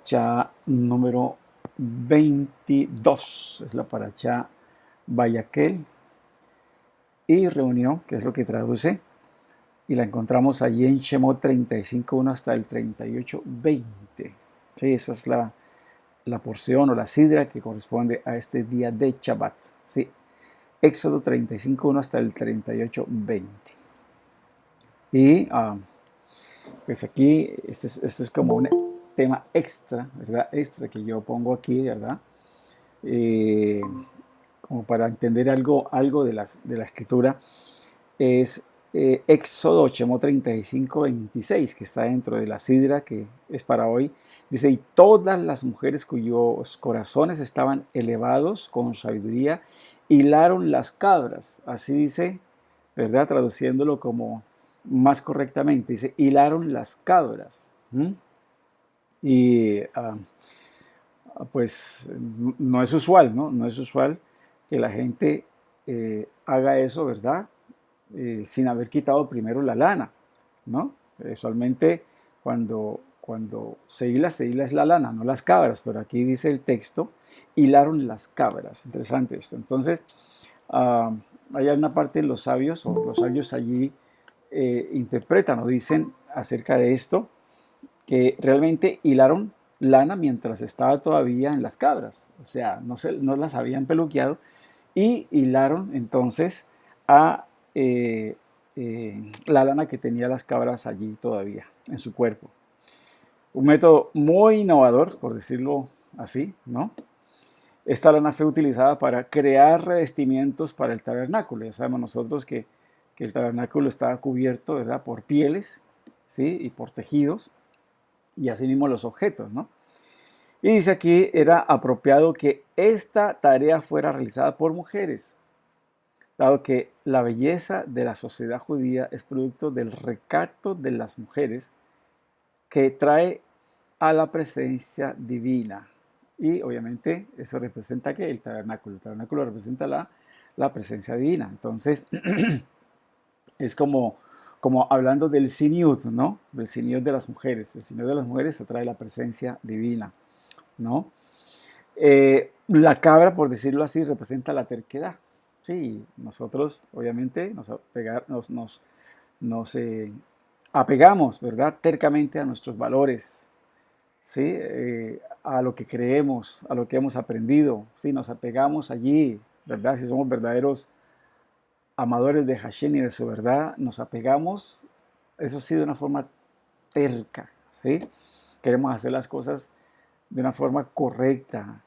paracha número 22, es la paracha Vayaquel y reunión, que es lo que traduce, y la encontramos allí en Shemot 35:1 hasta el 38:20. Sí, esa es la porción o la sidra que corresponde a este día de Shabbat. Sí, Éxodo 35:1 hasta el 38:20. Y pues aquí, este es como un tema extra, ¿verdad? Extra que yo pongo aquí, ¿verdad? Eh, Como para entender algo de la escritura, es Éxodo Shemot 35:26, que está dentro de la sidra que es para hoy. Dice, y todas las mujeres cuyos corazones estaban elevados con sabiduría, hilaron las cabras. Así dice, ¿verdad? Traduciéndolo como más correctamente, dice, hilaron las cabras. ¿Mm? Y pues no es usual, ¿no? No es usual que la gente haga eso, ¿verdad? Sin haber quitado primero la lana, ¿no? Usualmente cuando se hila es la lana, no las cabras, pero aquí dice el texto, hilaron las cabras. Interesante esto. Entonces, uh, hay una parte de los sabios, o los sabios allí interpretan o dicen acerca de esto, que realmente hilaron lana mientras estaba todavía en las cabras, o sea, no las habían peluqueado, y hilaron entonces a la lana que tenía las cabras allí todavía en su cuerpo. Un método muy innovador, por decirlo así, ¿no? Esta lana fue utilizada para crear revestimientos para el tabernáculo. Ya sabemos nosotros que el tabernáculo estaba cubierto, ¿verdad?, por pieles, ¿sí?, y por tejidos, y asimismo los objetos, ¿no? Y dice aquí, era apropiado que esta tarea fuera realizada por mujeres, dado que la belleza de la sociedad judía es producto del recato de las mujeres que trae a la presencia divina. Y obviamente eso representa que el tabernáculo representa la presencia divina. Entonces es como hablando del siniut, ¿no? Del siniut de las mujeres. El siniut de las mujeres atrae la presencia divina, ¿no? La cabra, por decirlo así, representa la terquedad. Sí, nosotros obviamente nos apegamos, ¿verdad?, tercamente a nuestros valores, ¿sí? A lo que creemos, a lo que hemos aprendido, ¿sí? Nos apegamos allí, ¿verdad? Si somos verdaderos amadores de Hashem y de su verdad, nos apegamos, eso sí, de una forma terca, ¿sí? Queremos hacer las cosas de una forma correcta.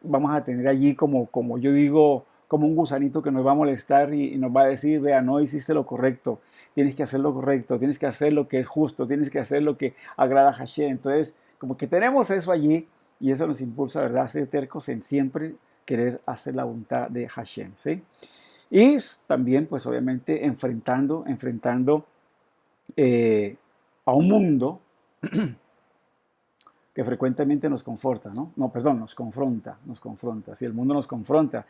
Vamos a tener allí como yo digo, como un gusanito que nos va a molestar y nos va a decir, vea, no hiciste lo correcto, tienes que hacer lo correcto, tienes que hacer lo que es justo, tienes que hacer lo que agrada a Hashem. Entonces, como que tenemos eso allí y eso nos impulsa, ¿verdad?, a ser tercos en siempre querer hacer la voluntad de Hashem, ¿sí? Y también, pues obviamente, enfrentando a un mundo que frecuentemente nos conforta, ¿no? No, perdón, nos confronta. Si el mundo nos confronta,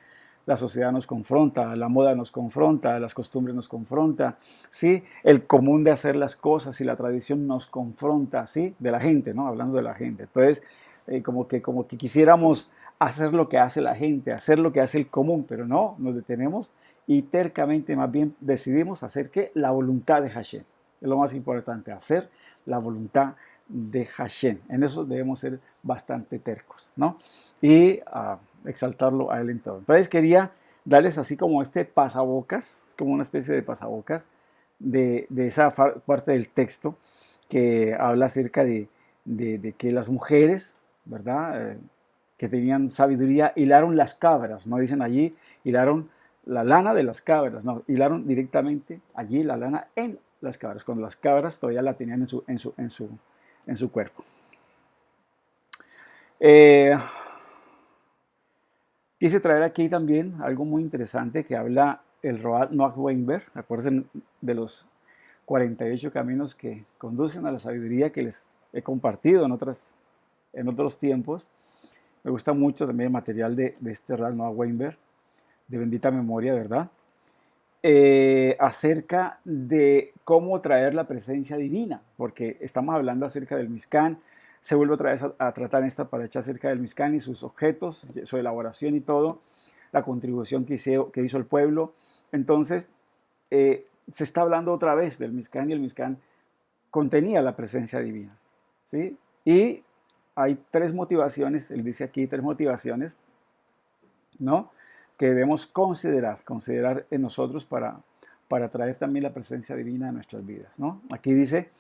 la sociedad nos confronta, la moda nos confronta, las costumbres nos confronta, ¿sí? El común de hacer las cosas y la tradición nos confronta, ¿sí? De la gente, ¿no? Hablando de la gente. Entonces, como que quisiéramos hacer lo que hace la gente, hacer lo que hace el común, pero no, nos detenemos y tercamente más bien decidimos hacer que la voluntad de Hashem. Es lo más importante, hacer la voluntad de Hashem. En eso debemos ser bastante tercos, ¿no? Y exaltarlo a él en todo. Entonces quería darles así como este pasabocas, como una especie de pasabocas de esa parte del texto que habla acerca de que las mujeres, ¿verdad?, que tenían sabiduría, hilaron las cabras, no dicen allí, hilaron la lana de las cabras, no, hilaron directamente allí la lana en las cabras, cuando las cabras todavía la tenían en su cuerpo. Eh, Quise traer aquí también algo muy interesante que habla el Roald Noah Weinberg. Acuérdense de los 48 caminos que conducen a la sabiduría que les he compartido en otros tiempos. Me gusta mucho también el material de este Roald Noah Weinberg, de bendita memoria, ¿verdad? Acerca de cómo traer la presencia divina, porque estamos hablando acerca del Mishkan, se vuelve otra vez a tratar en esta paracha acerca del Mizcán y sus objetos, su elaboración y todo, la contribución que hizo el pueblo. Entonces, se está hablando otra vez del Mizcán y el Mizcán contenía la presencia divina, ¿sí? Y hay tres motivaciones, él dice aquí tres motivaciones, ¿no? Que debemos considerar en nosotros para traer también la presencia divina a nuestras vidas, ¿no? Aquí dice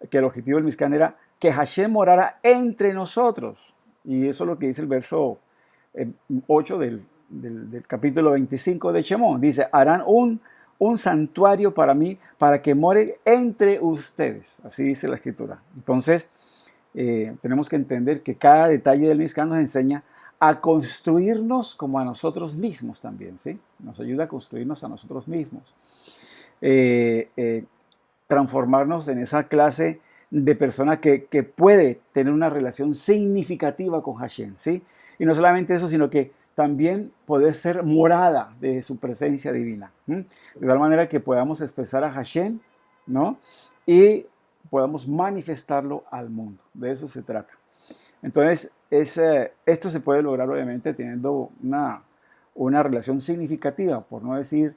que el objetivo del Mizcán era que Hashem morara entre nosotros, y eso es lo que dice el verso 8 del capítulo 25 de Shemón. Dice, harán un santuario para mí, para que more entre ustedes. Así dice la escritura. Entonces, tenemos que entender que cada detalle del Mizcán nos enseña a construirnos como a nosotros mismos también, ¿sí? Nos ayuda a construirnos a nosotros mismos. Transformarnos en esa clase de persona que puede tener una relación significativa con Hashem, ¿sí? Y no solamente eso, sino que también poder ser morada de su presencia divina, ¿sí? De tal manera que podamos expresar a Hashem, ¿no? Y podamos manifestarlo al mundo. De eso se trata. Entonces, esto se puede lograr obviamente teniendo una relación significativa, por no decir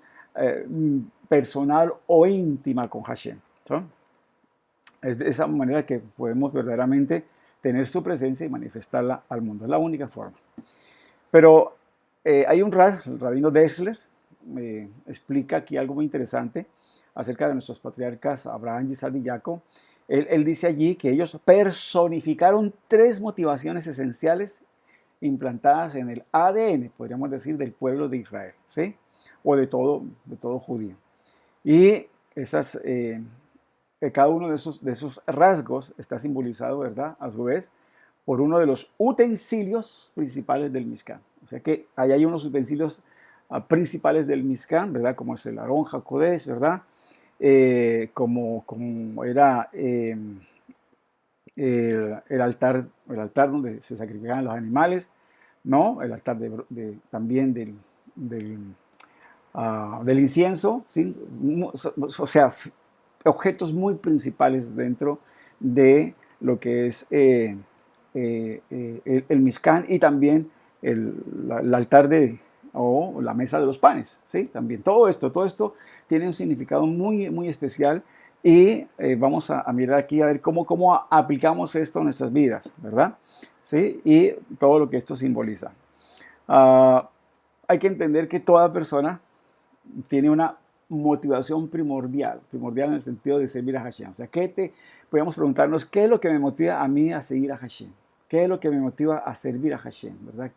personal o íntima con Hashem, ¿sí? Es de esa manera que podemos verdaderamente tener su presencia y manifestarla al mundo. Es la única forma. Pero hay un el rabino Dessler, explica aquí algo muy interesante acerca de nuestros patriarcas Abraham, Isaac y Jacob. Él dice allí que ellos personificaron tres motivaciones esenciales implantadas en el ADN, podríamos decir, del pueblo de Israel, ¿sí? O de todo judío. Y esas, cada uno de esos rasgos está simbolizado, ¿verdad?, a su vez, por uno de los utensilios principales del Mizcán. O sea que ahí hay unos utensilios principales del Mizcán, ¿verdad?, como es el Arón HaKodesh, ¿verdad?, como era el altar donde se sacrificaban los animales, ¿no? El altar también del incienso, ¿sí? O sea, objetos muy principales dentro de lo que es el Mizcán y también el altar o la mesa de los panes, ¿sí? También todo esto tiene un significado muy, muy especial y vamos a mirar aquí a ver cómo aplicamos esto a nuestras vidas, ¿verdad? ¿Sí? Y todo lo que esto simboliza. Hay que entender que toda persona tiene una motivación primordial en el sentido de servir a Hashem. O sea, podemos preguntarnos, ¿qué es lo que me motiva a mí a seguir a Hashem? ¿Qué es lo que me motiva a servir a Hashem? ¿Verdad?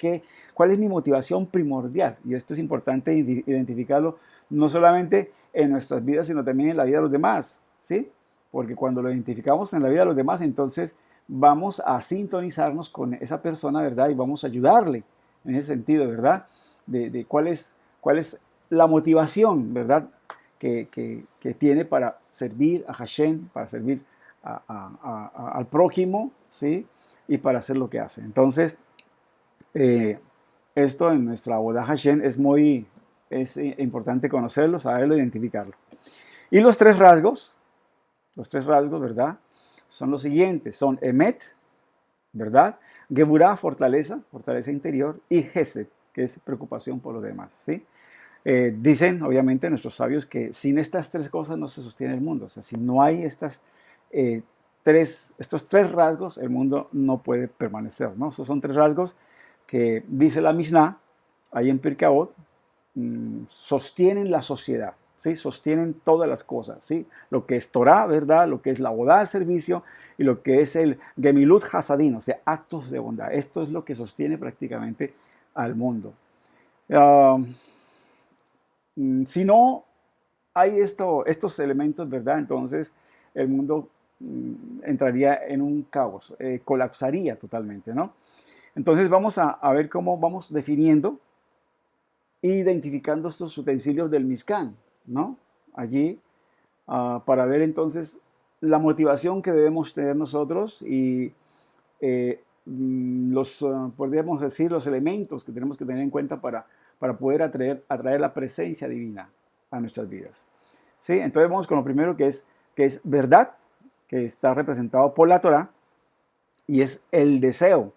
¿Cuál es mi motivación primordial? Y esto es importante identificarlo no solamente en nuestras vidas, sino también en la vida de los demás, ¿sí? Porque cuando lo identificamos en la vida de los demás, entonces vamos a sintonizarnos con esa persona, ¿verdad? Y vamos a ayudarle en ese sentido, ¿verdad? De cuál es la motivación, ¿verdad?, que tiene para servir a Hashem, para servir al prójimo, ¿sí?, y para hacer lo que hace. Entonces, esto en nuestra boda Hashem es importante conocerlo, saberlo, identificarlo. Y los tres rasgos, ¿verdad?, son los siguientes, son Emet, ¿verdad?, Geburah, fortaleza interior, y Gesed, que es preocupación por los demás, ¿sí? Dicen, obviamente, nuestros sabios que sin estas tres cosas no se sostiene el mundo. O sea, si no hay estos tres rasgos, el mundo no puede permanecer, ¿no? Esos son tres rasgos que, dice la Mishnah, ahí en Pirkei Avot, sostienen la sociedad, ¿sí? Sostienen todas las cosas, ¿sí? Lo que es Torah, ¿verdad? Lo que es la boda al servicio y lo que es el Gemilut Hasadin, o sea, actos de bondad. Esto es lo que sostiene prácticamente al mundo. Si no hay estos elementos, ¿verdad?, entonces el mundo entraría en un caos, colapsaría totalmente, ¿no? Entonces vamos a ver cómo vamos definiendo e identificando estos utensilios del Mizcán, ¿no? Allí, para ver entonces la motivación que debemos tener nosotros y podríamos decir, los elementos que tenemos que tener en cuenta para poder atraer la presencia divina a nuestras vidas. ¿Sí? Entonces vamos con lo primero que es verdad, que está representado por la Torah, y es el deseo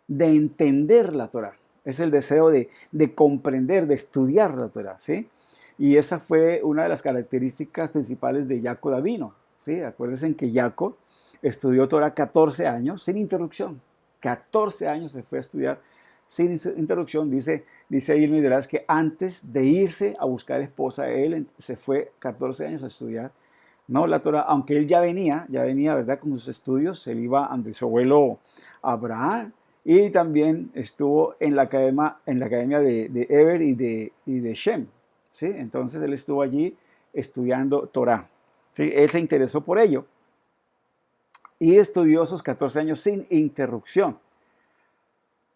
de entender la Torá, es el deseo de comprender, de estudiar la Torá, ¿sí? Y esa fue una de las características principales de Jacob Davino, ¿sí? Acuérdense que Jacob estudió Torá 14 años sin interrupción, 14 años se fue a estudiar sin interrupción, dice ahí el Midrash que antes de irse a buscar esposa, él se fue 14 años a estudiar, ¿no? La Torah, aunque él ya venía, ¿verdad? Con sus estudios, él iba ante su abuelo Abraham y también estuvo en la academia de Eber y de Shem, ¿sí? Entonces él estuvo allí estudiando Torah, ¿sí? Él se interesó por ello y estudió esos 14 años sin interrupción.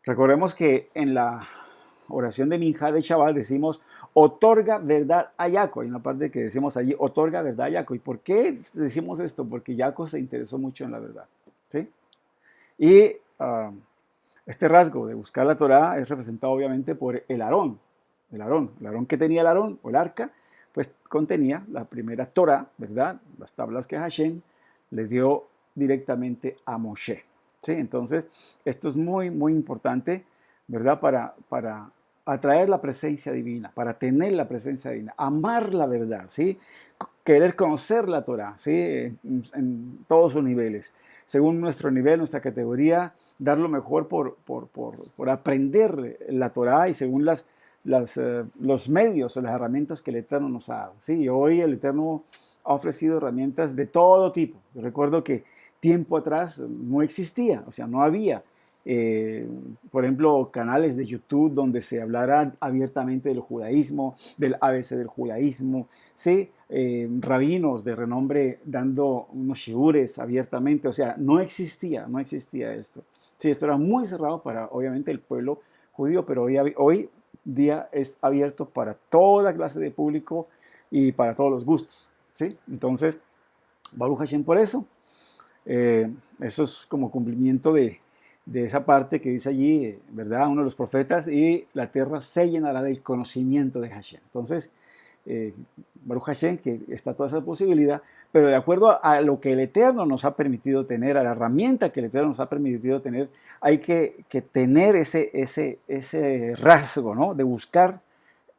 Recordemos que en la oración de Minjá de Shabbat decimos, otorga verdad a Jacob. Hay una parte que decimos allí, otorga verdad a Jacob. ¿Y por qué decimos esto? Porque Jacob se interesó mucho en la verdad, ¿sí? Y este rasgo de buscar la Torá es representado obviamente por el Aarón. El Aarón que tenía el Aarón o el arca, pues contenía la primera Torá, ¿verdad? Las tablas que Hashem le dio directamente a Moshe, ¿sí? Entonces, esto es muy, muy importante, ¿verdad? Para atraer la presencia divina, para tener la presencia divina, amar la verdad, ¿sí? Querer conocer la Torá, ¿sí? En todos sus niveles. Según nuestro nivel, nuestra categoría, dar lo mejor por aprender la Torá y según los medios o las herramientas que el Eterno nos ha dado, ¿sí? Y hoy el Eterno ha ofrecido herramientas de todo tipo. Yo recuerdo que tiempo atrás no existía, o sea, no había, por ejemplo, canales de YouTube donde se hablara abiertamente del judaísmo, del ABC del judaísmo, ¿sí? Rabinos de renombre dando unos shiures abiertamente, o sea, no existía esto. Sí, esto era muy cerrado para, obviamente, el pueblo judío, pero hoy día es abierto para toda clase de público y para todos los gustos, ¿sí? Entonces, Baruch Hashem por eso. Eso es como cumplimiento de esa parte que dice allí, ¿verdad? Uno de los profetas, y la tierra se llenará del conocimiento de Hashem. Entonces, Baruch Hashem, que está toda esa posibilidad, pero de acuerdo a lo que el Eterno nos ha permitido tener, a la herramienta que el Eterno nos ha permitido tener, hay que tener ese rasgo, ¿no? De buscar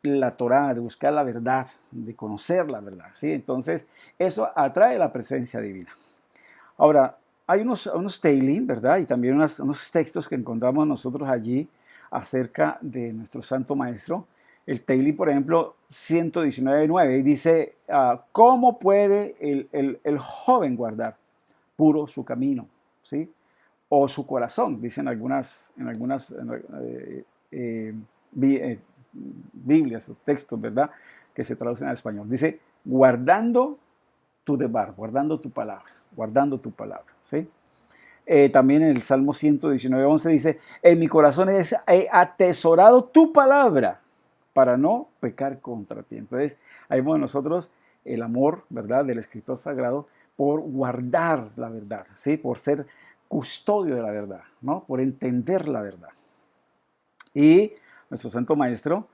la Torá, de buscar la verdad, de conocer la verdad, ¿sí? Entonces, eso atrae la presencia divina. Ahora, hay unos Teilim, ¿verdad? Y también unos textos que encontramos nosotros allí acerca de nuestro Santo Maestro. El Teilim, por ejemplo, 119.9, y dice, ¿cómo puede el joven guardar puro su camino? ¿Sí? O su corazón, dicen en algunas Biblias o textos, ¿verdad? Que se traducen al español. Dice, guardando tu debar, guardando tu palabra, ¿sí? También en el Salmo 119.11 dice, en mi corazón he atesorado tu palabra para no pecar contra ti. Entonces, ahí vemos nosotros el amor, ¿verdad?, del escritor sagrado por guardar la verdad, ¿sí? Por ser custodio de la verdad, ¿no? Por entender la verdad. Y nuestro Santo Maestro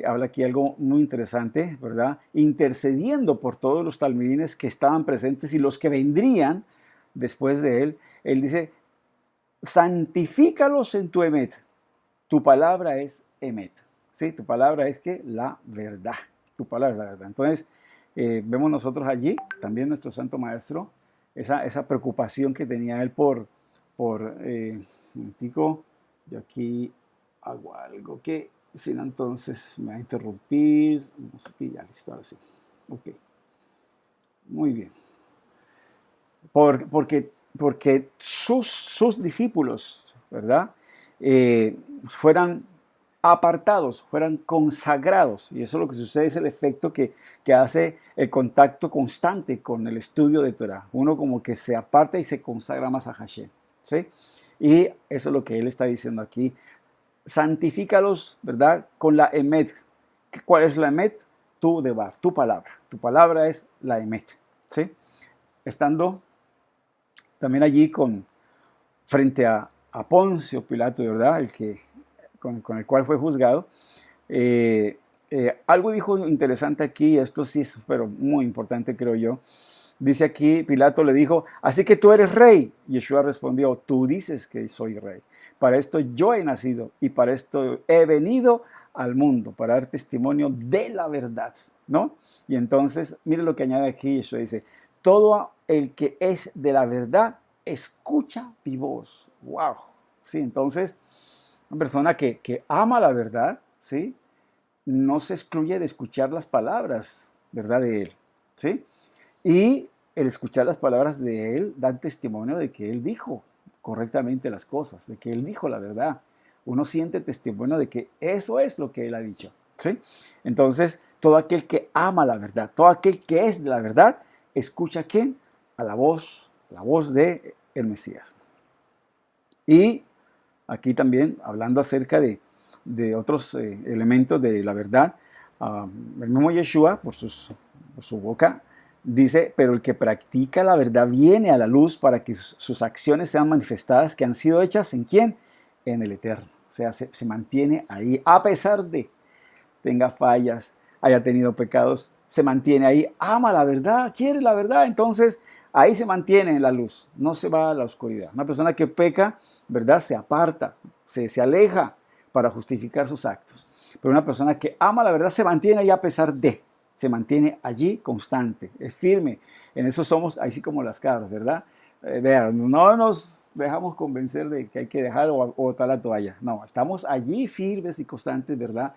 habla aquí algo muy interesante, ¿verdad? Intercediendo por todos los talmidines que estaban presentes y los que vendrían después de él. Él dice, santifícalos en tu emet. Tu palabra es emet. ¿Sí? Tu palabra es que la verdad. Tu palabra es la verdad. Entonces, vemos nosotros allí, también nuestro Santo Maestro, esa preocupación que tenía él por yo aquí hago algo que, si no, entonces me va a interrumpir. Vamos a ya, listo, ahora sí. Ok. Muy bien. Porque sus discípulos, ¿verdad? Fueran apartados, fueran consagrados. Y eso lo que sucede es el efecto que hace el contacto constante con el estudio de Torah. Uno como que se aparta y se consagra más a Hashem, ¿sí? Y eso es lo que él está diciendo aquí. Santifícalos, ¿verdad? Con la emet. ¿Cuál es la emet? Tu debar, tu palabra. Tu palabra es la emet, ¿sí? Estando también allí frente a Poncio Pilato, ¿verdad? Con el cual fue juzgado. Algo dijo interesante aquí, esto sí es pero muy importante, creo yo. Dice aquí, Pilato le dijo, así que tú eres rey. Yeshua respondió, tú dices que soy rey. Para esto yo he nacido y para esto he venido al mundo, para dar testimonio de la verdad, ¿no? Y entonces, mire lo que añade aquí, Yeshua dice, todo el que es de la verdad, escucha mi voz. ¡Wow! Sí, entonces, una persona que ama la verdad, ¿sí? No se excluye de escuchar las palabras, ¿verdad? De él, ¿sí? Y el escuchar las palabras de él dan testimonio de que él dijo correctamente las cosas, de que él dijo la verdad. Uno siente testimonio de que eso es lo que él ha dicho, ¿sí? Entonces, todo aquel que ama la verdad, todo aquel que es de la verdad, escucha ¿a quién? A la voz de el Mesías. Y aquí también, hablando acerca de otros elementos de la verdad, el mismo Yeshua, por su boca, dice, pero el que practica la verdad viene a la luz para que sus acciones sean manifestadas, que han sido hechas ¿en quién? En el Eterno. O sea, se mantiene ahí, a pesar de tenga fallas, haya tenido pecados, se mantiene ahí, ama la verdad, quiere la verdad, entonces ahí se mantiene en la luz, no se va a la oscuridad. Una persona que peca, ¿verdad? Se aparta, se aleja para justificar sus actos. Pero una persona que ama la verdad se mantiene ahí a pesar de, se mantiene allí constante, es firme. En eso somos, así como las cabras, ¿verdad? Vean, no nos dejamos convencer de que hay que dejar o botar la toalla. No, estamos allí firmes y constantes, ¿verdad?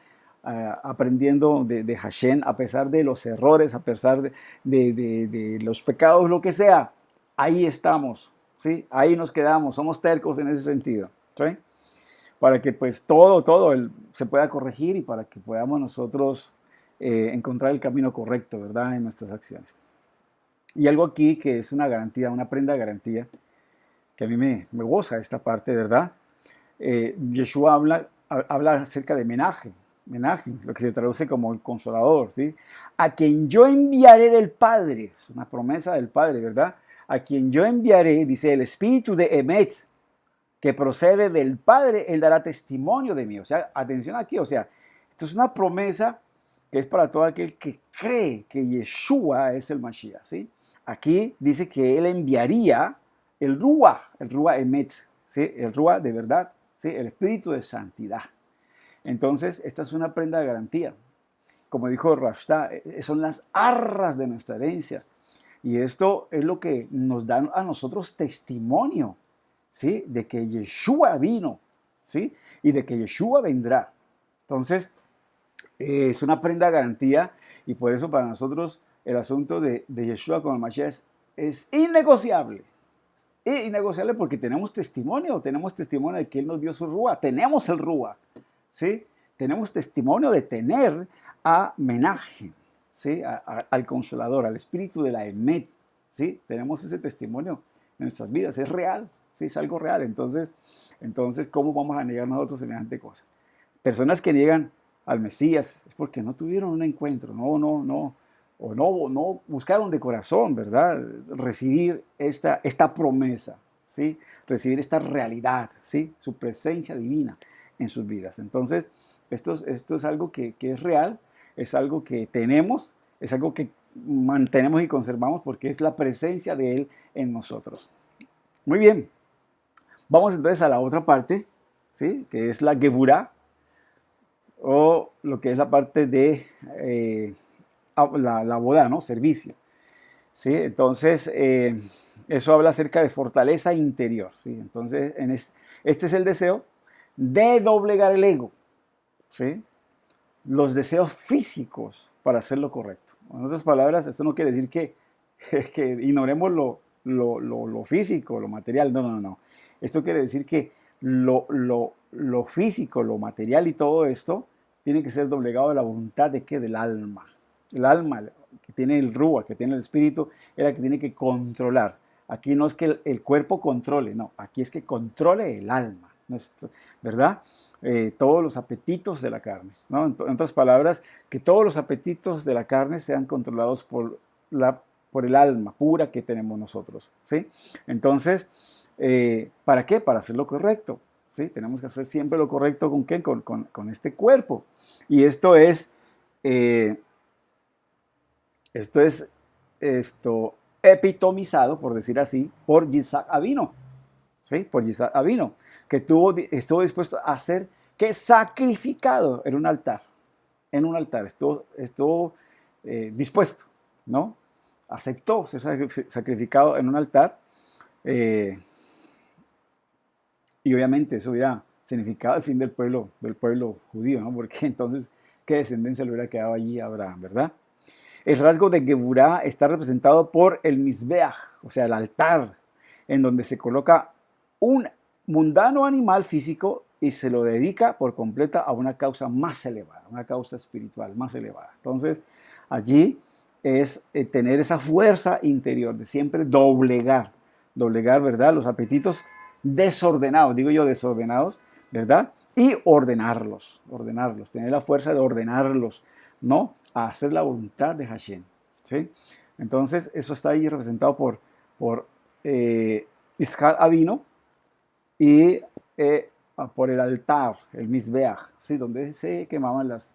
Aprendiendo de Hashem, a pesar de los errores, a pesar de los pecados, lo que sea, ahí estamos, ¿sí? Ahí nos quedamos, somos tercos en ese sentido, ¿sí? Para que pues todo se pueda corregir y para que podamos nosotros encontrar el camino correcto, ¿verdad? En nuestras acciones. Y algo aquí que es una garantía, una prenda de garantía, que a mí me goza esta parte, ¿verdad? Yeshua habla acerca de Menachem, lo que se traduce como el consolador, ¿sí? A quien yo enviaré del Padre, es una promesa del Padre, ¿verdad? A quien yo enviaré, dice, el Espíritu de Emet, que procede del Padre, él dará testimonio de mí. O sea, atención aquí, o sea, esto es una promesa que es para todo aquel que cree que Yeshua es el Mashiach, ¿sí? Aquí dice que él enviaría el Ruach Emet, ¿sí? El Ruach de verdad, ¿sí? El Espíritu de santidad. Entonces, esta es una prenda de garantía. Como dijo Rashta, son las arras de nuestra herencia. Y esto es lo que nos da a nosotros testimonio, ¿sí? De que Yeshua vino, ¿sí? Y de que Yeshua vendrá. Entonces, es una prenda de garantía y por eso para nosotros el asunto de Yeshua con el Mashiach es innegociable. Es innegociable porque tenemos testimonio de que Él nos dio su Rúa, tenemos el Rúa, ¿sí? Tenemos testimonio de tener a Menachem, ¿sí? Al Consolador, al Espíritu de la Emet, ¿sí? Tenemos ese testimonio en nuestras vidas, es real, ¿sí? Es algo real. Entonces, ¿cómo vamos a negar nosotros semejante cosa? Personas que niegan al Mesías es porque no tuvieron un encuentro, no buscaron de corazón, ¿verdad? Recibir esta promesa, ¿sí? Recibir esta realidad, ¿sí? Su presencia divina en sus vidas. Entonces, esto es algo que es real, es algo que tenemos, es algo que mantenemos y conservamos porque es la presencia de Él en nosotros. Muy bien, vamos entonces a la otra parte, ¿sí? Que es la Geburah, o lo que es la parte de la boda, ¿no? Servicio. ¿Sí? Entonces, eso habla acerca de fortaleza interior. ¿Sí? Entonces, este es el deseo de doblegar el ego. ¿Sí? Los deseos físicos para hacer lo correcto. En otras palabras, esto no quiere decir que ignoremos lo físico, lo material. No. Esto quiere decir que lo físico, lo material y todo esto tiene que ser doblegado a la voluntad de ¿qué? Del alma. El alma que tiene el Rúa, que tiene el espíritu, es la que tiene que controlar. Aquí no es que el cuerpo controle, no, aquí es que controle el alma, ¿verdad? Todos los apetitos de la carne, ¿no? En otras palabras, que todos los apetitos de la carne sean controlados por el alma pura que tenemos nosotros, ¿sí? Entonces, ¿para qué? Para hacer lo correcto, ¿sí? Tenemos que hacer siempre lo correcto, ¿con qué? Con este cuerpo. Y esto es epitomizado, por decir así, por Yitzhak Avino, ¿sí? Por Yitzhak Avino, que estuvo dispuesto a ser que sacrificado en un altar, estuvo dispuesto, ¿no? Aceptó ser sacrificado en un altar, eh, y obviamente eso hubiera significado el fin del pueblo judío, ¿no? Porque entonces, ¿qué descendencia le hubiera quedado allí a Abraham, verdad? El rasgo de Geburá está representado por el Mizbeach, o sea, el altar, en donde se coloca un mundano animal físico y se lo dedica por completa a una causa más elevada, una causa espiritual más elevada. Entonces, allí es tener esa fuerza interior de siempre doblegar, ¿verdad? Los apetitos desordenados, digo yo desordenados, ¿verdad? Y ordenarlos, tener la fuerza de ordenarlos, ¿no? A hacer la voluntad de Hashem, ¿sí? Entonces, eso está ahí representado por Yitzhak Avino y por el altar, el Mizbeach, ¿sí? Donde se quemaban las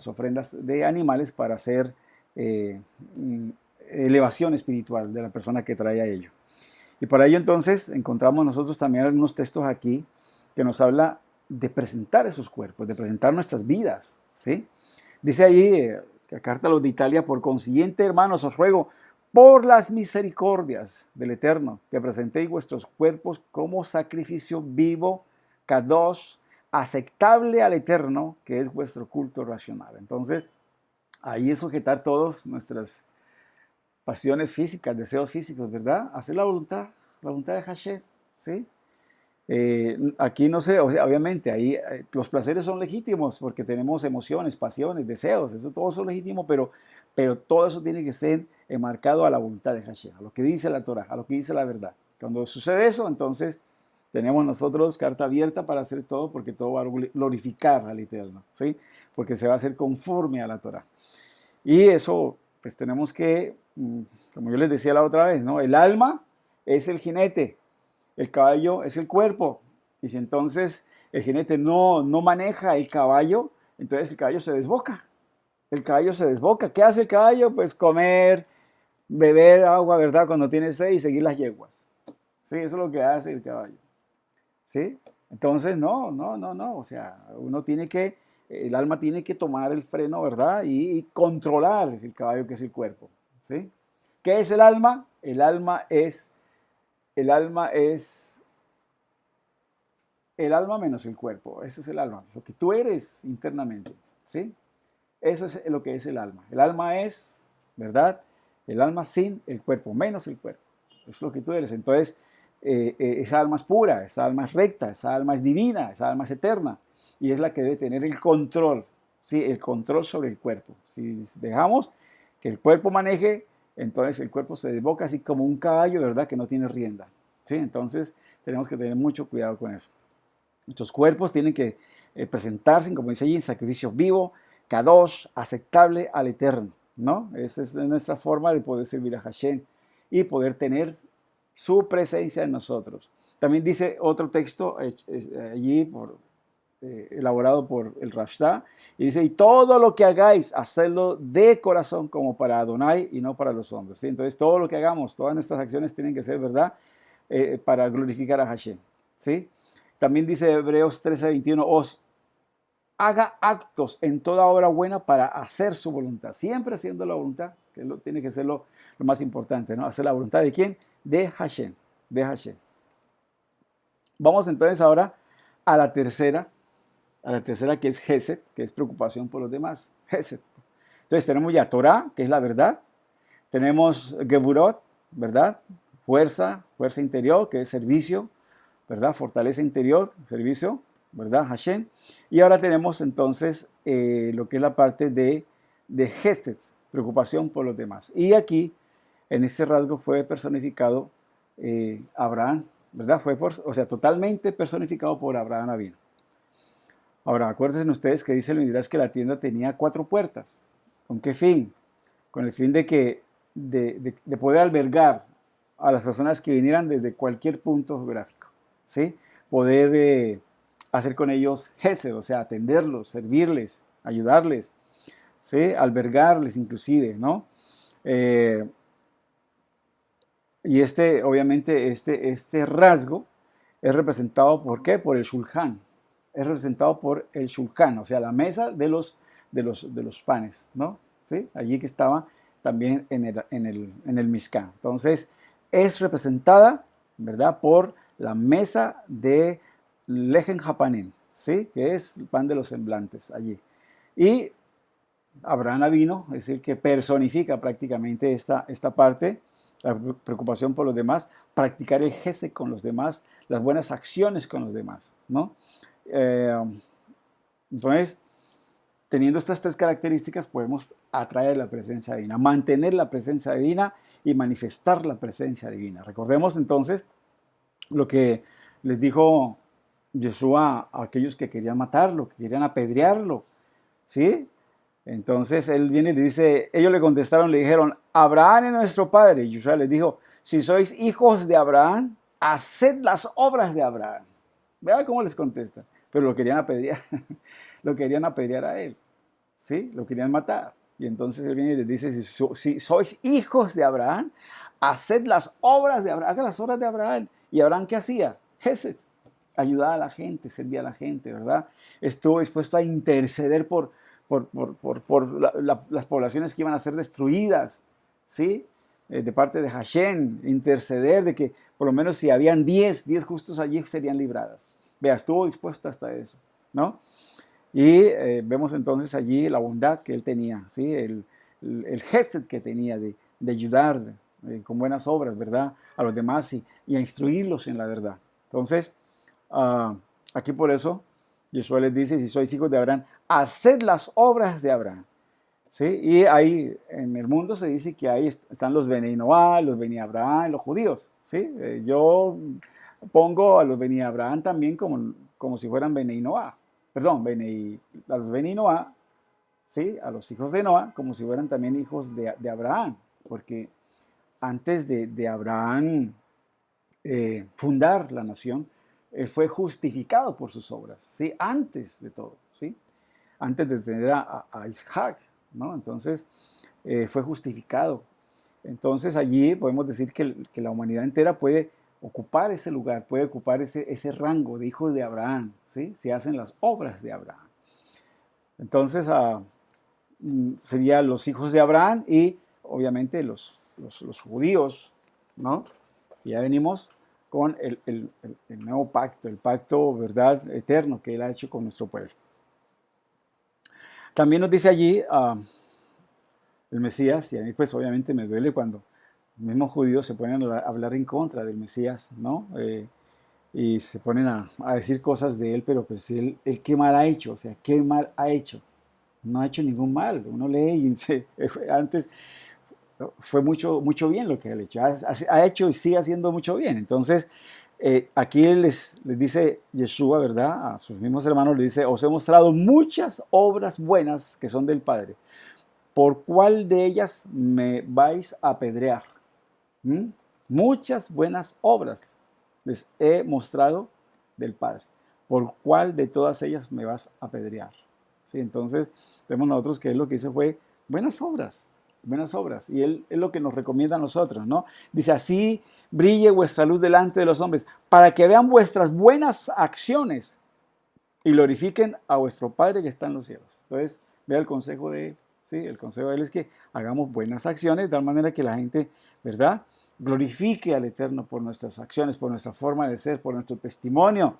ofrendas de animales para hacer elevación espiritual de la persona que trae ello. Y para ello entonces encontramos nosotros también algunos textos aquí que nos habla de presentar esos cuerpos, de presentar nuestras vidas, ¿sí? Dice allí, la carta a los de Italia, por consiguiente, hermanos, os ruego por las misericordias del Eterno, que presentéis vuestros cuerpos como sacrificio vivo, kadosh, aceptable al Eterno, que es vuestro culto racional. Entonces, ahí es sujetar todas nuestras pasiones físicas, deseos físicos, ¿verdad? Hacer la voluntad de Hashem, ¿sí? Aquí no sé, o sea, obviamente ahí los placeres son legítimos porque tenemos emociones, pasiones, deseos, eso todo es legítimo, pero todo eso tiene que ser enmarcado a la voluntad de Hashem, a lo que dice la Torah, a lo que dice la verdad. Cuando sucede eso, entonces tenemos nosotros carta abierta para hacer todo porque todo va a glorificar al Eterno, ¿sí? Porque se va a hacer conforme a la Torah. Y eso, pues tenemos que, como yo les decía la otra vez, ¿no? El alma es el jinete, el caballo es el cuerpo. Y si entonces el jinete no maneja el caballo, entonces el caballo se desboca. El caballo se desboca. ¿Qué hace el caballo? Pues comer, beber agua, ¿verdad? Cuando tiene sed y seguir las yeguas. Sí, eso es lo que hace el caballo. ¿Sí? Entonces, no. O sea, el alma tiene que tomar el freno, ¿verdad? Y controlar el caballo que es el cuerpo. ¿Sí? ¿Qué es el alma? El alma es el alma menos el cuerpo. Eso es el alma, lo que tú eres internamente, ¿sí? Eso es lo que es el alma. El alma es, ¿verdad? El alma sin el cuerpo, menos el cuerpo. Eso es lo que tú eres. Entonces, esa alma es pura, esa alma es recta, esa alma es divina, esa alma es eterna. Y es la que debe tener el control, ¿sí? El control sobre el cuerpo. Si dejamos que el cuerpo maneje, entonces el cuerpo se desboca así como un caballo, ¿verdad? Que no tiene rienda, ¿sí? Entonces, tenemos que tener mucho cuidado con eso. Nuestros cuerpos tienen que presentarse, como dice allí, en sacrificio vivo, kadosh, aceptable al Eterno, ¿no? Esa es nuestra forma de poder servir a Hashem y poder tener su presencia en nosotros. También dice otro texto allí elaborado por el Rashta, y dice, y todo lo que hagáis, hacedlo de corazón como para Adonai y no para los hombres. ¿Sí? Entonces todo lo que hagamos, todas nuestras acciones tienen que ser, ¿verdad? Para glorificar a Hashem. ¿Sí? También dice Hebreos 13:21, os haga actos en toda obra buena para hacer su voluntad. Siempre haciendo la voluntad, que tiene que ser lo más importante, ¿no? Hacer la voluntad de quién? De Hashem. De Hashem. Vamos entonces ahora a la tercera que es Hesed, que es preocupación por los demás. Hesed. Entonces tenemos ya Torah, que es la verdad. Tenemos Geburot, ¿verdad? Fuerza interior, que es servicio, ¿verdad? Fortaleza interior, servicio, ¿verdad? Hashem. Y ahora tenemos entonces lo que es la parte de Hesed, preocupación por los demás. Y aquí, en este rasgo, fue personificado Abraham, ¿verdad? Totalmente personificado por Abraham Avino. Ahora, acuérdense ustedes que dice el Midrash que la tienda tenía 4 puertas. ¿Con qué fin? Con el fin de poder albergar a las personas que vinieran desde cualquier punto geográfico, ¿sí? Poder hacer con ellos gesed, o sea, atenderlos, servirles, ayudarles, ¿sí? Albergarles inclusive, ¿no? Y obviamente, este rasgo es representado ¿por qué? Por el Shulchan. Es representado por el Shulchan, o sea, la mesa de los panes, ¿no? ¿Sí? Allí que estaba también en el Mishkan. Entonces, es representada, ¿verdad? Por la mesa de Lejen Hapanim, ¿sí? Que es el pan de los semblantes allí. Y Abraham vino, es decir, que personifica prácticamente esta parte, la preocupación por los demás, practicar el gesed con los demás, las buenas acciones con los demás, ¿no? Eh, entonces, teniendo estas tres características, podemos atraer la presencia divina, mantener la presencia divina y manifestar la presencia divina. Recordemos entonces lo que les dijo Yeshua a aquellos que querían matarlo, que querían apedrearlo, ¿sí? Entonces él viene y le dice, ellos le contestaron, le dijeron, Abraham es nuestro padre. Y Yeshua les dijo, si sois hijos de Abraham, haced las obras de Abraham. Vea cómo les contesta. Pero lo querían apedrear, lo querían apedrear a él, ¿sí? Lo querían matar. Y entonces él viene y les dice, si sois hijos de Abraham, haced las obras de Abraham, haga las obras de Abraham. ¿Y Abraham qué hacía? Gesed, ayudaba a la gente, servía a la gente, ¿verdad? Estuvo dispuesto a interceder por las poblaciones que iban a ser destruidas, ¿sí? De parte de Hashem, interceder de que por lo menos si habían 10 justos allí serían libradas. Vea, estuvo dispuesto hasta eso, ¿no? Y vemos entonces allí la bondad que él tenía, ¿sí? El gesed que tenía de ayudar con buenas obras, ¿verdad? A los demás y a instruirlos en la verdad. Entonces, aquí por eso Yeshua les dice, si sois hijos de Abraham, haced las obras de Abraham. ¿Sí? Y ahí en el mundo se dice que ahí están los Bnei Noah, los Bnei Abraham, los judíos. ¿Sí? Yo pongo a los Bnei Abraham también como si fueran Bnei Noah. Perdón, a los Bnei Noah, ¿sí? A los hijos de Noah, como si fueran también hijos de Abraham. Porque antes de Abraham fundar la nación, fue justificado por sus obras, ¿sí? Antes de todo, ¿sí? Antes de tener a Isaac, ¿no? Entonces, fue justificado. Entonces, allí podemos decir que la humanidad entera puede ocupar ese lugar, puede ocupar ese rango de hijos de Abraham, ¿sí? Si hacen las obras de Abraham. Entonces, serían los hijos de Abraham y, obviamente, los judíos, ¿no? Y ya venimos con el nuevo pacto, el pacto, ¿verdad?, eterno que Él ha hecho con nuestro pueblo. También nos dice allí el Mesías, y a mí pues obviamente me duele cuando los mismos judíos se ponen a hablar en contra del Mesías, ¿no? Y se ponen a decir cosas de Él, pero pues Él qué mal ha hecho, o sea, qué mal ha hecho. No ha hecho ningún mal, uno lee y antes fue mucho bien lo que él ha hecho. Ha hecho y sigue haciendo mucho bien. Entonces, aquí les dice Yeshua, ¿verdad? A sus mismos hermanos le dice, os he mostrado muchas obras buenas que son del Padre. ¿Por cuál de ellas me vais a apedrear? Muchas buenas obras les he mostrado del Padre. ¿Por cuál de todas ellas me vas a apedrear? ¿Sí? Entonces, vemos nosotros que él lo que hizo fue buenas obras. Y él es lo que nos recomienda a nosotros, ¿no? Dice, así brille vuestra luz delante de los hombres, para que vean vuestras buenas acciones y glorifiquen a vuestro Padre que está en los cielos. Entonces, vea el consejo de él, ¿sí? El consejo de él es que hagamos buenas acciones, de tal manera que la gente, ¿verdad?, glorifique al Eterno por nuestras acciones, por nuestra forma de ser, por nuestro testimonio,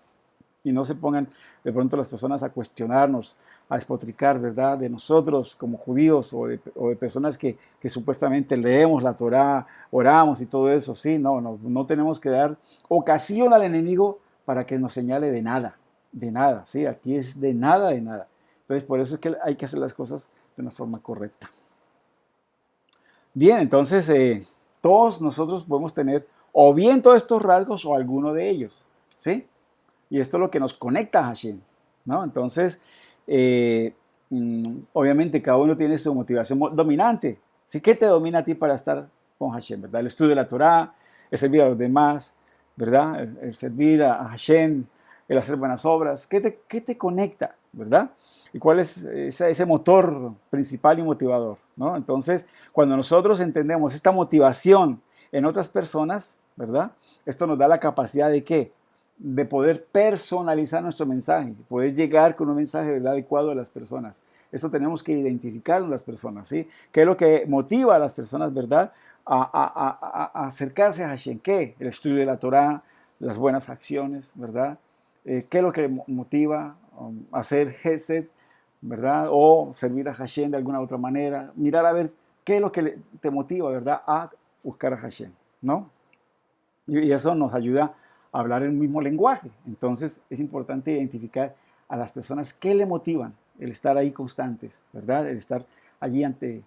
y no se pongan de pronto las personas a cuestionarnos, a despotricar, ¿verdad?, de nosotros como judíos o de personas que supuestamente leemos la Torá, oramos y todo eso. Sí, no tenemos que dar ocasión al enemigo para que nos señale de nada, ¿sí? Aquí es de nada. Entonces, por eso es que hay que hacer las cosas de una forma correcta. Bien, entonces, todos nosotros podemos tener o bien todos estos rasgos o alguno de ellos, ¿sí? Y esto es lo que nos conecta a Hashem, ¿no? Entonces, obviamente cada uno tiene su motivación dominante. ¿Sí? ¿Qué te domina a ti para estar con Hashem, verdad? El estudio de la Torá, el servir a los demás, ¿verdad? El servir a Hashem, el hacer buenas obras. ¿Qué te conecta, verdad? ¿Y cuál es ese motor principal y motivador, ¿no? Entonces, cuando nosotros entendemos esta motivación, en otras personas, ¿verdad? Esto nos da la capacidad de ¿qué? De poder personalizar nuestro mensaje, poder llegar con un mensaje, ¿verdad?, adecuado a las personas. Esto tenemos que identificar en las personas, ¿sí? ¿Qué es lo que motiva a las personas, ¿verdad?, a acercarse a Hashem? ¿Qué? El estudio de la Torá, las buenas acciones, ¿verdad? ¿Qué es lo que motiva a hacer Gesed, ¿verdad? O servir a Hashem de alguna otra manera. Mirar a ver qué es lo que te motiva, ¿verdad?, a buscar a Hashem, ¿no? Y eso nos ayuda a hablar el mismo lenguaje. Entonces es importante identificar a las personas qué le motivan el estar ahí constantes, ¿verdad? El estar allí ante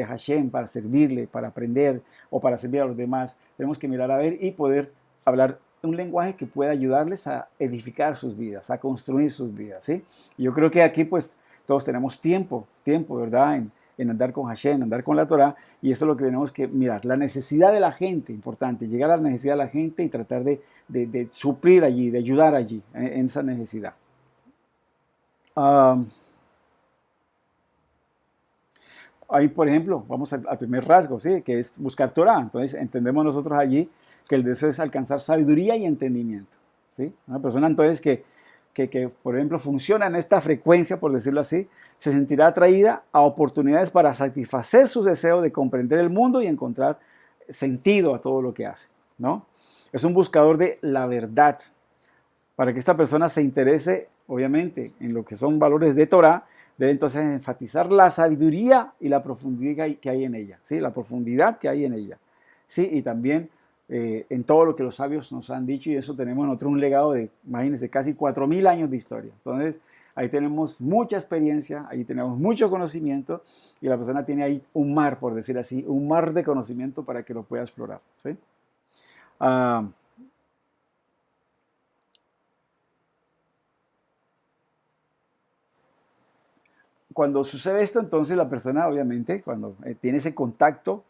Hashem para servirle, para aprender o para servir a los demás. Tenemos que mirar a ver y poder hablar un lenguaje que pueda ayudarles a edificar sus vidas, a construir sus vidas, ¿sí? Y yo creo que aquí pues todos tenemos tiempo, ¿verdad?, en andar con Hashem, andar con la Torah, y eso es lo que tenemos que mirar. La necesidad de la gente, importante, llegar a la necesidad de la gente y tratar de suplir allí, de ayudar allí, en esa necesidad. Ahí, por ejemplo, vamos al primer rasgo, ¿sí?, que es buscar Torah. Entonces, entendemos nosotros allí que el deseo es alcanzar sabiduría y entendimiento, ¿sí? Una persona entonces que, por ejemplo, funciona en esta frecuencia, por decirlo así, se sentirá atraída a oportunidades para satisfacer su deseo de comprender el mundo y encontrar sentido a todo lo que hace, ¿no? Es un buscador de la verdad. Para que esta persona se interese, obviamente, en lo que son valores de Torah, debe entonces enfatizar la sabiduría y la profundidad que hay en ella, ¿sí? La profundidad que hay en ella, ¿sí? Y también en todo lo que los sabios nos han dicho, y eso tenemos nosotros un legado de, imagínense, casi 4000 años de historia. Entonces, ahí tenemos mucha experiencia, ahí tenemos mucho conocimiento, y la persona tiene ahí un mar, por decir así, un mar de conocimiento para que lo pueda explorar, ¿sí? Cuando sucede esto, entonces la persona, obviamente, cuando tiene ese contacto,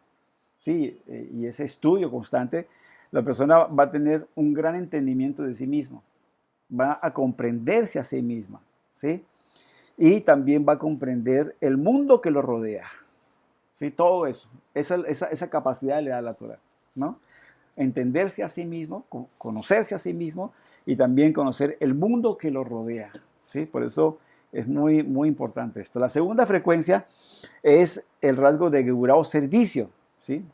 sí, y ese estudio constante, la persona va a tener un gran entendimiento de sí mismo, va a comprenderse a sí misma, ¿sí? Y también va a comprender el mundo que lo rodea, ¿sí? Todo eso, esa capacidad le da la Torah, ¿no? Entenderse a sí mismo, conocerse a sí mismo y también conocer el mundo que lo rodea, ¿sí? Por eso es muy, muy importante esto. La segunda frecuencia es el rasgo de Geburah o servicio, ¿sí?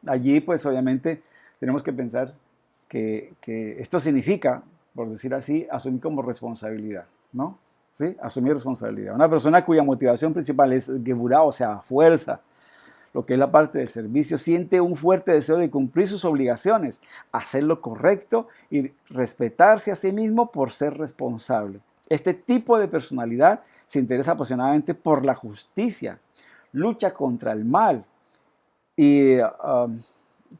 Allí, pues obviamente, tenemos que pensar que esto significa, por decir así, asumir como responsabilidad, ¿no? ¿Sí? Asumir responsabilidad. Una persona cuya motivación principal es Geburah, o sea, fuerza, lo que es la parte del servicio, siente un fuerte deseo de cumplir sus obligaciones, hacer lo correcto y respetarse a sí mismo por ser responsable. Este tipo de personalidad se interesa apasionadamente por la justicia, lucha contra el mal y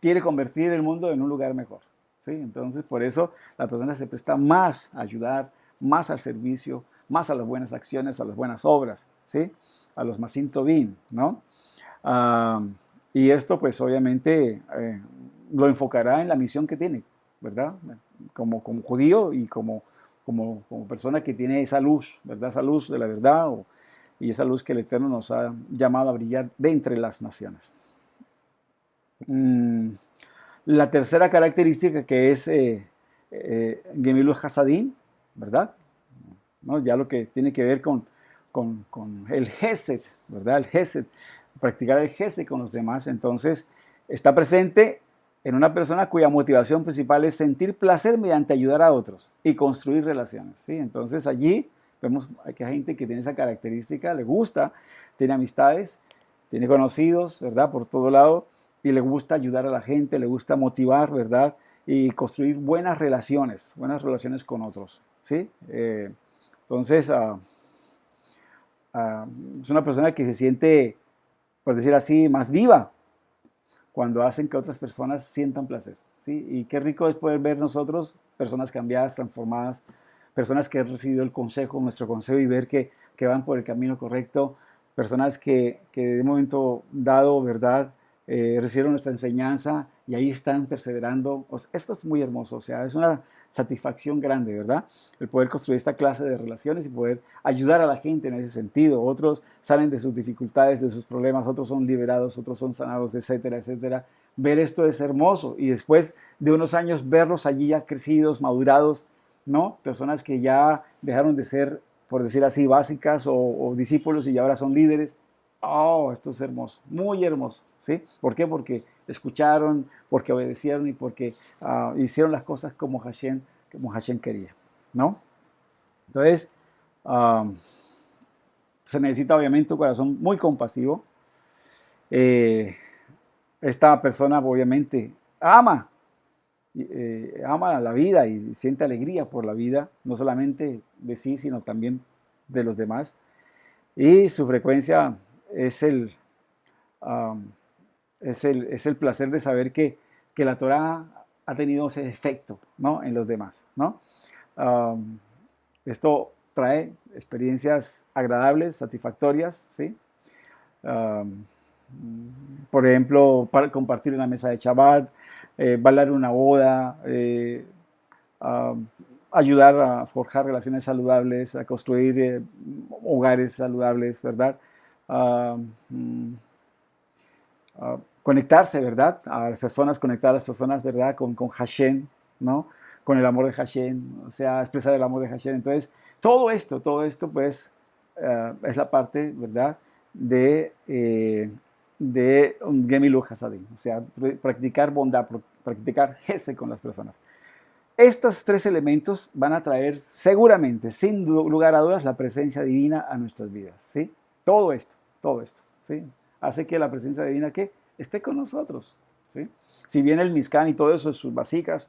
quiere convertir el mundo en un lugar mejor, ¿sí? Entonces, por eso la persona se presta más a ayudar, más al servicio, más a las buenas acciones, a las buenas obras, ¿sí? A los masim tovim, ¿no? Y esto pues obviamente lo enfocará en la misión que tiene, ¿verdad? Como judío y como persona que tiene esa luz, ¿verdad? Esa luz de la verdad y esa luz que el Eterno nos ha llamado a brillar de entre las naciones. La tercera característica que es Gemilut Hasadin, ¿verdad? ¿No? Ya lo que tiene que ver con el Gesed, ¿verdad? El Gesed, practicar el Gesed con los demás. Entonces, está presente en una persona cuya motivación principal es sentir placer mediante ayudar a otros y construir relaciones, ¿sí? Entonces, allí vemos que hay gente que tiene esa característica, le gusta, tiene amistades, tiene conocidos, ¿verdad? Por todo lado, y le gusta ayudar a la gente, le gusta motivar, ¿verdad? Y construir buenas relaciones con otros, ¿sí? Entonces, es una persona que se siente, por decir así, más viva cuando hacen que otras personas sientan placer, ¿sí? Y qué rico es poder ver nosotros personas cambiadas, transformadas, personas que han recibido el consejo, nuestro consejo, y ver que van por el camino correcto, personas que de un momento dado, ¿verdad?, recibieron nuestra enseñanza y ahí están perseverando. Esto es muy hermoso, o sea, es una satisfacción grande, ¿verdad? El poder construir esta clase de relaciones y poder ayudar a la gente en ese sentido. Otros salen de sus dificultades, de sus problemas, otros son liberados, otros son sanados, etcétera, etcétera. Ver esto es hermoso y después de unos años verlos allí ya crecidos, madurados, ¿no? Personas que ya dejaron de ser, por decir así, básicas o discípulos y ahora son líderes. Oh, esto es hermoso, muy hermoso, ¿sí? ¿Por qué? Porque escucharon, porque obedecieron y porque hicieron las cosas como Hashem quería, ¿no? Entonces, se necesita obviamente un corazón muy compasivo. Esta persona obviamente ama la vida y siente alegría por la vida, no solamente de sí, sino también de los demás. Y su frecuencia es es el placer de saber que la Torah ha tenido ese efecto, ¿no? En los demás, ¿no? Esto trae experiencias agradables, satisfactorias, ¿sí? Por ejemplo, para compartir una mesa de Shabbat, bailar una boda, ayudar a forjar relaciones saludables, a construir hogares saludables, ¿verdad? Conectarse, ¿verdad? A las personas, conectar a las personas, ¿verdad? Con Hashem, ¿no? Con el amor de Hashem, o sea, expresar el amor de Hashem. Entonces, todo esto, pues, es la parte, ¿verdad? De un Gemilu Hasadim, o sea, practicar bondad, practicar Hesed con las personas. Estos tres elementos van a traer seguramente, sin lugar a dudas, la presencia divina a nuestras vidas, ¿sí? Todo esto, ¿sí? Hace que la presencia divina, ¿qué? Esté con nosotros, ¿sí? Si bien el Mizkan y todo eso, sus vasijas,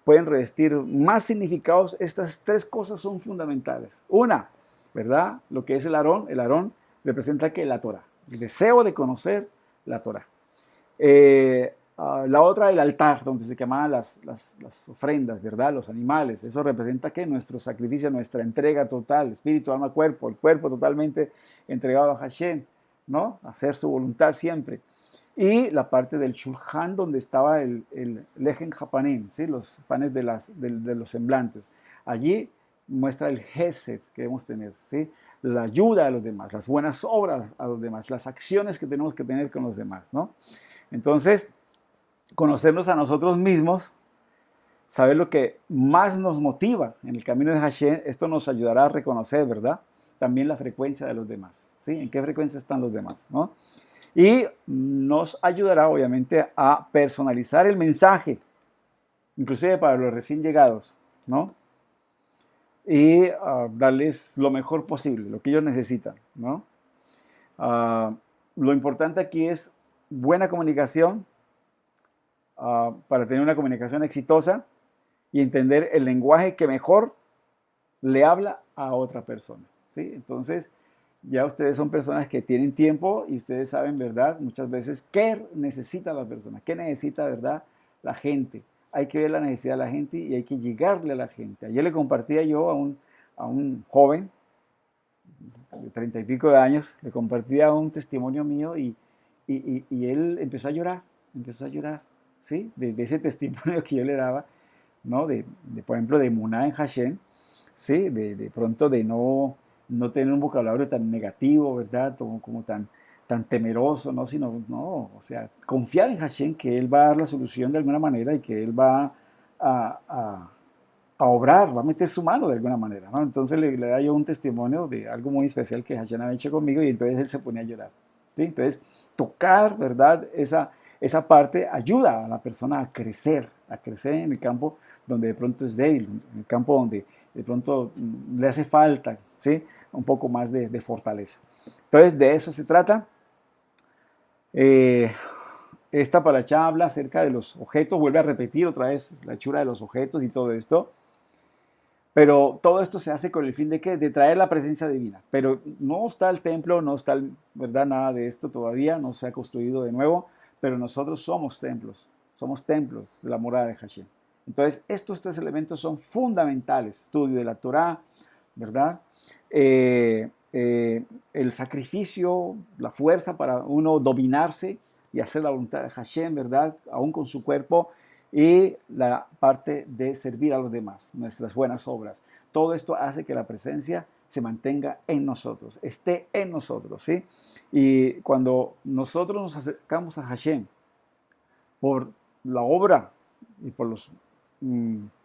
pueden revestir más significados, estas tres cosas son fundamentales. Una, ¿verdad? Lo que es el Aarón representa que la Torah, el deseo de conocer la Torah. La otra, el altar, donde se quemaban las ofrendas, ¿verdad? Los animales. Eso representa que nuestro sacrificio, nuestra entrega total, espíritu, alma, cuerpo, el cuerpo totalmente entregado a Hashem, ¿no? Hacer su voluntad siempre. Y la parte del Shulchan, donde estaba el Lejen Japanim, ¿sí? Los panes de los semblantes. Allí muestra el Hesed que debemos tener, ¿sí? La ayuda a los demás, las buenas obras a los demás, las acciones que tenemos que tener con los demás, ¿no? Entonces, conocernos a nosotros mismos, saber lo que más nos motiva en el camino de Hashem, esto nos ayudará a reconocer, ¿verdad? También la frecuencia de los demás, ¿sí? ¿En qué frecuencia están los demás, ¿no? Y nos ayudará, obviamente, a personalizar el mensaje, inclusive para los recién llegados, ¿no? Y darles lo mejor posible, lo que ellos necesitan, ¿no? Lo importante aquí es buena comunicación, para tener una comunicación exitosa y entender el lenguaje que mejor le habla a otra persona, ¿sí? Entonces, ya ustedes son personas que tienen tiempo y ustedes saben, ¿verdad? Muchas veces qué necesita la persona, qué necesita, ¿verdad? La gente. Hay que ver la necesidad de la gente y hay que llegarle a la gente. Ayer le compartía yo a un joven de 30 y pico de años, le compartía un testimonio mío y él empezó a llorar, ¿sí? De ese testimonio que yo le daba, ¿no? Por ejemplo, de Emuná en Hashem, ¿sí? De pronto de no tener un vocabulario tan negativo, ¿verdad? Como tan temeroso, ¿no? Sino, no, o sea, confiar en Hashem que Él va a dar la solución de alguna manera y que Él va a obrar, va a meter su mano de alguna manera, ¿no? Entonces le da yo un testimonio de algo muy especial que Hashem ha hecho conmigo y entonces él se ponía a llorar, ¿sí? Entonces, tocar, ¿verdad? Esa parte ayuda a la persona a crecer en el campo donde de pronto es débil, en el campo donde de pronto le hace falta, ¿sí? Un poco más de fortaleza. Entonces, de eso se trata. Esta paracha habla acerca de los objetos, vuelve a repetir otra vez la hechura de los objetos y todo esto. Pero todo esto se hace con el fin de ¿qué? De traer la presencia divina. Pero no está el templo, no está, ¿verdad? Nada de esto todavía, no se ha construido de nuevo, pero nosotros somos templos de la morada de Hashem. Entonces, estos tres elementos son fundamentales. Estudio de la Torah, ¿verdad? El sacrificio, la fuerza para uno dominarse y hacer la voluntad de Hashem, ¿verdad? Aún con su cuerpo, y la parte de servir a los demás, nuestras buenas obras. Todo esto hace que la presencia se mantenga en nosotros, esté en nosotros, ¿sí? Y cuando nosotros nos acercamos a Hashem por la obra y por los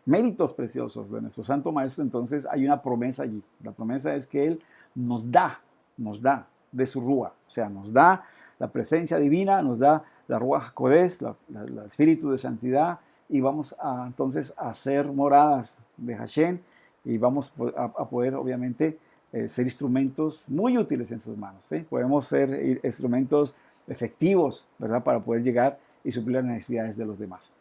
méritos preciosos de nuestro Santo Maestro, entonces hay una promesa allí. La promesa es que Él nos da de su Rúa, o sea, nos da la presencia divina, nos da la Ruach HaKodesh, el Espíritu de Santidad, y vamos entonces a ser moradas de Hashem, y vamos a poder, obviamente, ser instrumentos muy útiles en sus manos, ¿sí? Podemos ser instrumentos efectivos, ¿verdad? Para poder llegar y suplir las necesidades de los demás.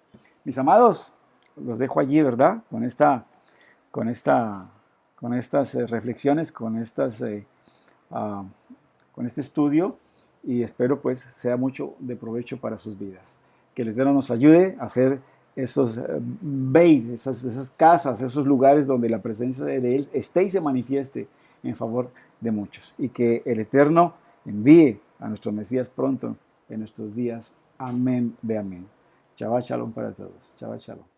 Mis amados, los dejo allí, ¿verdad? Con estas reflexiones, con este estudio, y espero pues sea mucho de provecho para sus vidas. Que el Eterno nos ayude a hacer esos beit, esas casas, esos lugares donde la presencia de Él esté y se manifieste en favor de muchos. Y que el Eterno envíe a nuestro Mesías pronto en nuestros días. Amén, ve amén. Shabbat shalom para todos. Shabbat shalom.